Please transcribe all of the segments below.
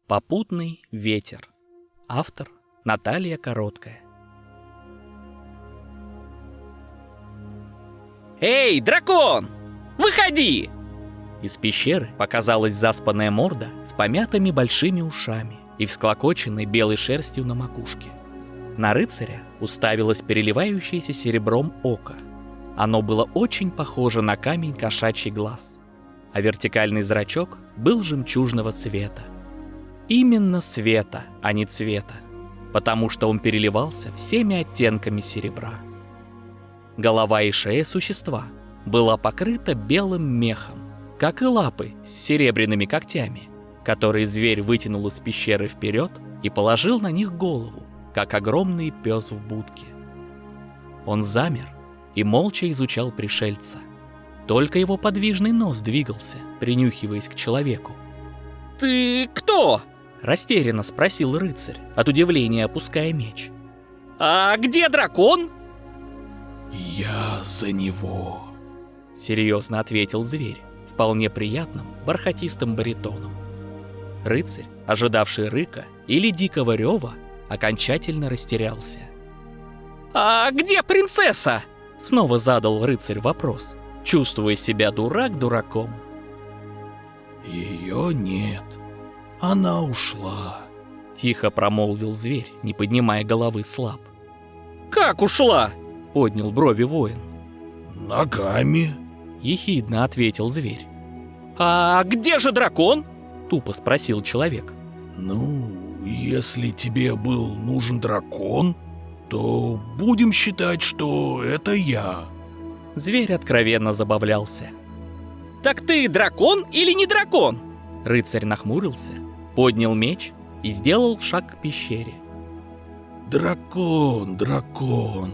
Попутный ветер. Автор Наталья Короткая. «Эй, дракон! Выходи!» Из пещеры показалась заспанная морда с помятыми большими ушами и всклокоченной белой шерстью на макушке. На рыцаря уставилось переливающееся серебром око. Оно было очень похоже на камень кошачий глаз, а вертикальный зрачок был жемчужного цвета. Именно света, а не цвета, потому что он переливался всеми оттенками серебра. Голова и шея существа была покрыта белым мехом, как и лапы с серебряными когтями, которые зверь вытянул из пещеры вперед и положил на них голову, как огромный пес в будке. Он замер и молча изучал пришельца. Только его подвижный нос двигался, принюхиваясь к человеку. «Ты кто?» — растерянно спросил рыцарь, от удивления опуская меч. «А где дракон?» «Я за него», — серьезно ответил зверь, вполне приятным, бархатистым баритоном. Рыцарь, ожидавший рыка или дикого рева, окончательно растерялся. «А где принцесса?» — снова задал рыцарь вопрос, чувствуя себя дурак дураком. «Ее нет, она ушла», — тихо промолвил зверь, не поднимая головы с лап. «Как ушла?» — поднял брови воин. «Ногами», — ехидно ответил зверь. «А где же дракон?» — тупо спросил человек. «Ну, если тебе был нужен дракон, то будем считать, что это я». Зверь откровенно забавлялся. «Так ты дракон или не дракон?» Рыцарь нахмурился, поднял меч и сделал шаг к пещере. «Дракон, дракон».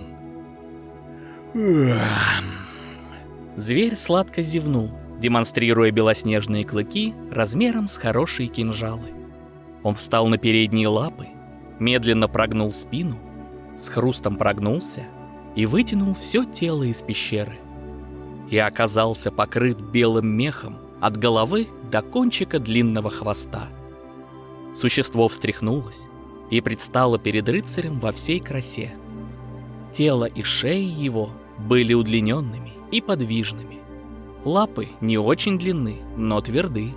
Зверь сладко зевнул, демонстрируя белоснежные клыки размером с хорошие кинжалы. Он встал на передние лапы, медленно прогнул спину, с хрустом прогнулся и вытянул все тело из пещеры. И оказался покрыт белым мехом от головы до кончика длинного хвоста. Существо встряхнулось и предстало перед рыцарем во всей красе. Тело и шея его были удлиненными и подвижными. Лапы не очень длинны, но тверды.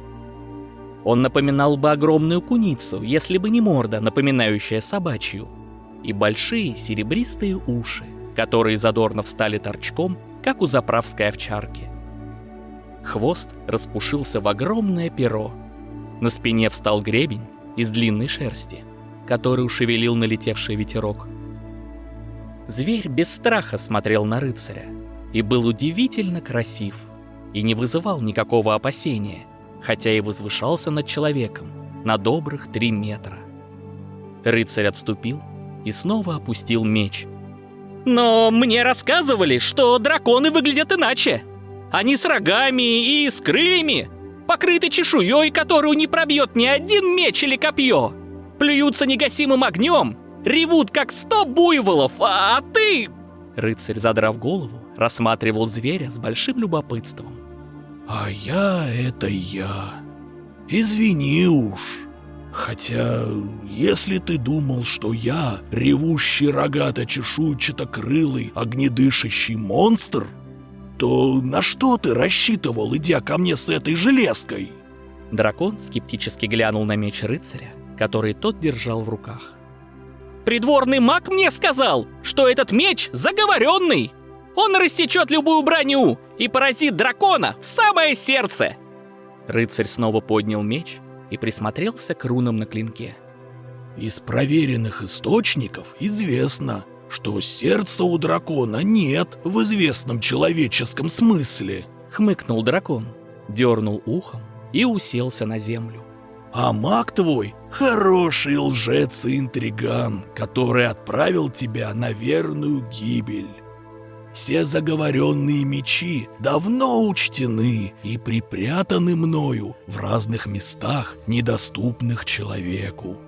Он напоминал бы огромную куницу, если бы не морда, напоминающая собачью, и большие серебристые уши, которые задорно встали торчком, как у заправской овчарки. Хвост распушился в огромное перо. На спине встал гребень из длинной шерсти, который ушевелил налетевший ветерок. Зверь без страха смотрел на рыцаря и был удивительно красив, и не вызывал никакого опасения, хотя и возвышался над человеком на добрых 3 метра. Рыцарь отступил и снова опустил меч. «Но мне рассказывали, что драконы выглядят иначе. Они с рогами и с крыльями, покрыты чешуей, которую не пробьет ни один меч или копье, плюются негасимым огнем, ревут, как 100 буйволов, а ты...» Рыцарь, задрав голову, рассматривал зверя с большим любопытством. «А я — это я. Извини уж. Хотя, если ты думал, что я ревущий рогато-чешуйчато-крылый огнедышащий монстр, то на что ты рассчитывал, идя ко мне с этой железкой?» Дракон скептически глянул на меч рыцаря, который тот держал в руках. «Придворный маг мне сказал, что этот меч заговоренный. Он рассечет любую броню и поразит дракона в самое сердце!» Рыцарь снова поднял меч и присмотрелся к рунам на клинке. «Из проверенных источников известно, что сердца у дракона нет в известном человеческом смысле», — хмыкнул дракон, дернул ухом и уселся на землю. «А маг твой — хороший лжец и интриган, который отправил тебя на верную гибель. Все заговоренные мечи давно учтены и припрятаны мною в разных местах, недоступных человеку.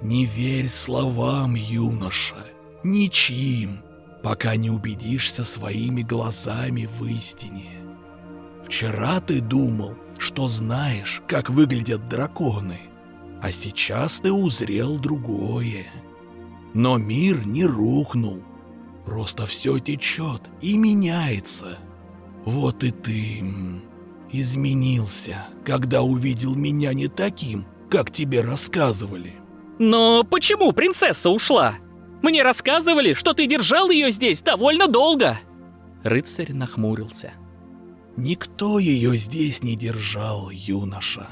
Не верь словам, юноша, ничьим, пока не убедишься своими глазами в истине. Вчера ты думал, что знаешь, как выглядят драконы, А сейчас ты узрел другое. Но мир не рухнул. Просто все течет и меняется. Вот и ты изменился, когда увидел меня не таким, как тебе рассказывали. Но почему принцесса ушла? Мне рассказывали, что ты держал ее здесь довольно долго. Рыцарь нахмурился. Никто ее здесь не держал, юноша.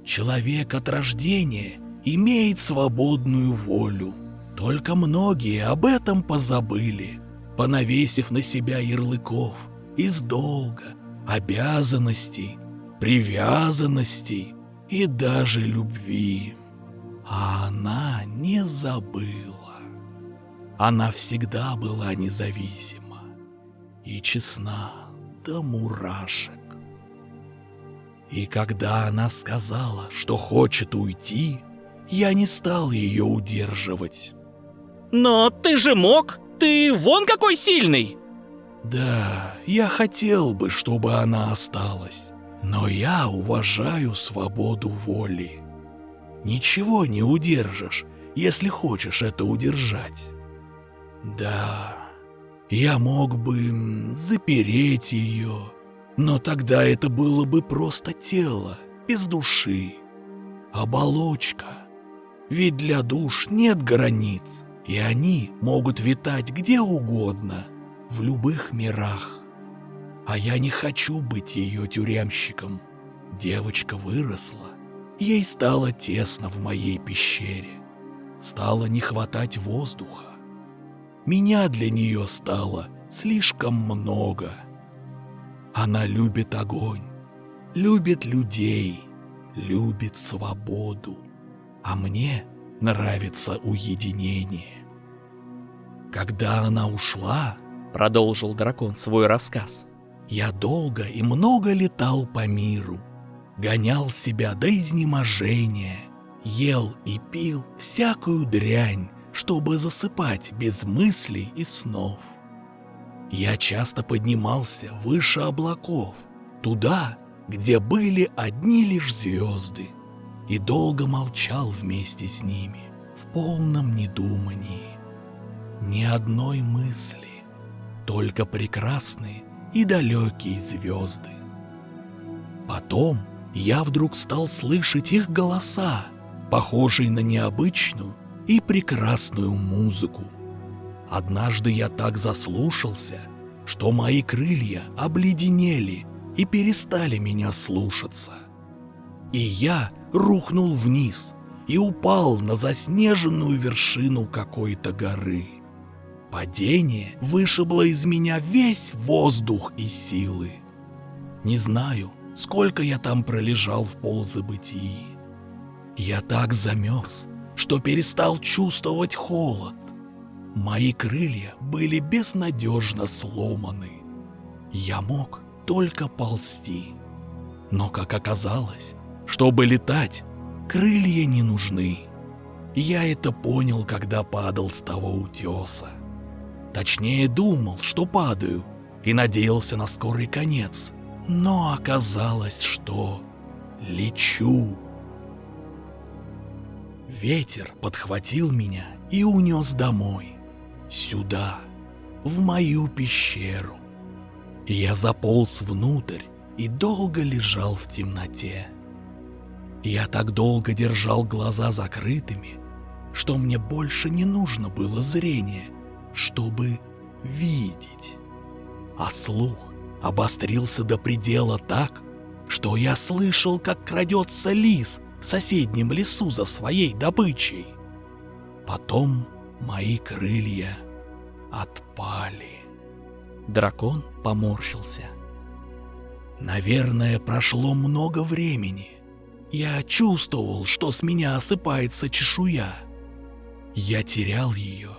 Человек от рождения имеет свободную волю. Только многие об этом позабыли, понавесив на себя ярлыков из долга, обязанностей, привязанностей и даже любви. А она не забыла. Она всегда была независима и честна до мурашек. И когда она сказала, что хочет уйти, я не стал ее удерживать. Но ты же мог! Ты вон какой сильный! Да, я хотел бы, чтобы она осталась, но я уважаю свободу воли. Ничего не удержишь, если хочешь это удержать. Да, я мог бы запереть ее, но тогда это было бы просто тело, без души. Оболочка. Ведь для душ нет границ, и они могут витать где угодно, в любых мирах. А я не хочу быть ее тюремщиком. Девочка выросла, ей стало тесно в моей пещере. Стало не хватать воздуха. Меня для нее стало слишком много. Она любит огонь, любит людей, любит свободу. А мне нравится уединение. Когда она ушла, Продолжил дракон свой рассказ. я долго и много летал по миру, гонял себя до изнеможения, ел и пил всякую дрянь, чтобы засыпать без мыслей и снов. Я часто поднимался выше облаков, туда, где были одни лишь звезды, и долго молчал вместе с ними, в полном недоумении. Ни одной мысли, только прекрасные и далекие звезды. Потом я вдруг стал слышать их голоса, похожие на необычную и прекрасную музыку. Однажды я так заслушался, что мои крылья обледенели и перестали меня слушаться. И я рухнул вниз и упал на заснеженную вершину какой-то горы. Падение вышибло из меня весь воздух и силы. Не знаю, сколько я там пролежал в полузабытии. Я так замерз, что перестал чувствовать холод. Мои крылья были безнадежно сломаны. Я мог только ползти. Но, как оказалось, чтобы летать, крылья не нужны. Я это понял, когда падал с того утеса. Точнее, думал, что падаю, и надеялся на скорый конец. Но оказалось, что лечу. Ветер подхватил меня и унес домой. Сюда, в мою пещеру. Я заполз внутрь и долго лежал в темноте. Я так долго держал глаза закрытыми, что мне больше не нужно было зрения, чтобы видеть. А слух обострился до предела так, что я слышал, как крадется лис в соседнем лесу за своей добычей. Потом мои крылья отпали. Дракон поморщился. Наверное, прошло много времени. Я чувствовал, что с меня осыпается чешуя. Я терял ее,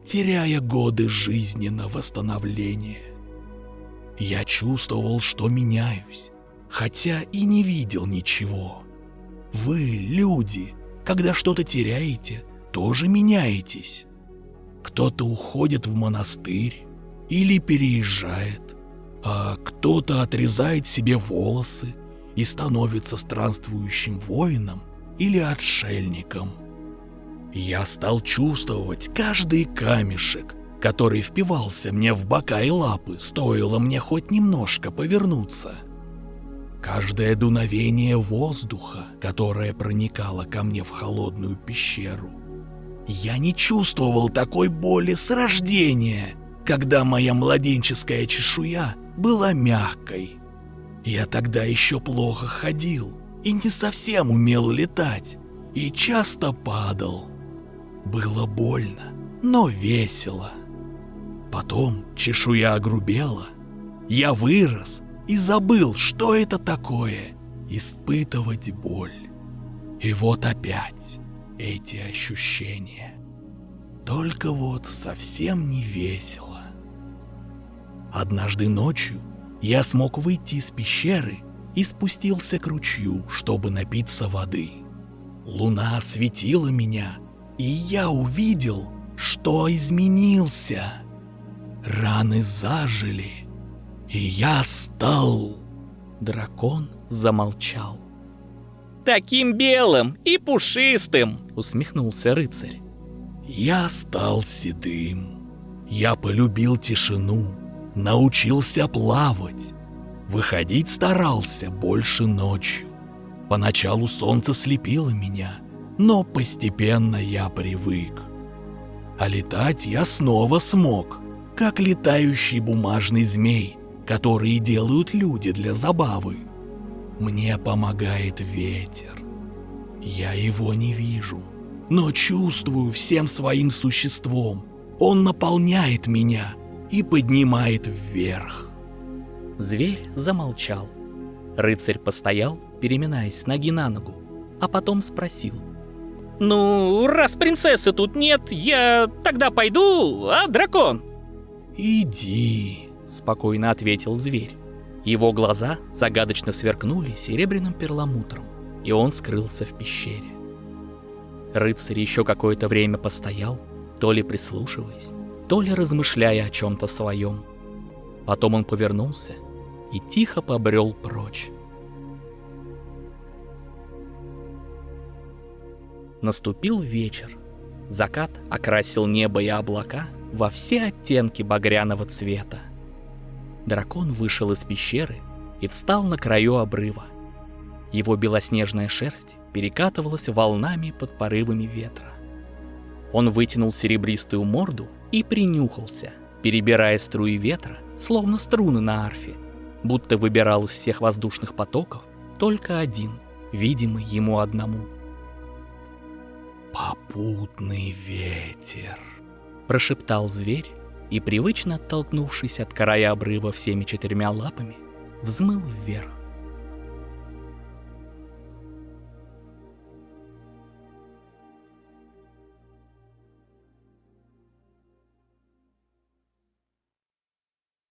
теряя годы жизни на восстановление. Я чувствовал, что меняюсь, хотя и не видел ничего. Вы, люди, когда что-то теряете, тоже меняетесь. Кто-то уходит в монастырь или переезжает, а кто-то отрезает себе волосы и становится странствующим воином или отшельником. Я стал чувствовать каждый камешек, который впивался мне в бока и лапы, стоило мне хоть немножко повернуться. Каждое дуновение воздуха, которое проникало ко мне в холодную пещеру. Я не чувствовал такой боли с рождения, когда моя младенческая чешуя была мягкой. Я тогда еще плохо ходил и не совсем умел летать, и часто падал. Было больно, но весело. Потом чешуя огрубела, я вырос и забыл, что это такое — испытывать боль. И вот опять эти ощущения. Только вот совсем не весело. Однажды ночью я смог выйти из пещеры и спустился к ручью, чтобы напиться воды. Луна осветила меня, и я увидел, что изменился. Раны зажили, и я стал... Дракон замолчал. «Таким белым и пушистым!» — усмехнулся рыцарь. Я стал седым. Я полюбил тишину, научился плавать. Выходить старался больше ночью. Поначалу солнце слепило меня, но постепенно я привык. А летать я снова смог, как летающий бумажный змей, которые делают люди для забавы. Мне помогает ветер. Я его не вижу, но чувствую всем своим существом. Он наполняет меня и поднимает вверх. Зверь замолчал. Рыцарь постоял, переминаясь с ноги на ногу, а потом спросил: «Ну, раз принцессы тут нет, я тогда пойду, а, дракон?» «Иди», — спокойно ответил зверь. Его глаза загадочно сверкнули серебряным перламутром, и он скрылся в пещере. Рыцарь еще какое-то время постоял, то ли прислушиваясь, то ли размышляя о чем-то своем. Потом он повернулся и тихо побрел прочь. Наступил вечер. Закат окрасил небо и облака во все оттенки багряного цвета. Дракон вышел из пещеры и встал на краю обрыва. Его белоснежная шерсть перекатывалась волнами под порывами ветра. Он вытянул серебристую морду и принюхался, перебирая струи ветра, словно струны на арфе, будто выбирал из всех воздушных потоков только один, видимый ему одному. «Попутный ветер», — прошептал зверь и, привычно оттолкнувшись от края обрыва всеми 4 лапами, взмыл вверх.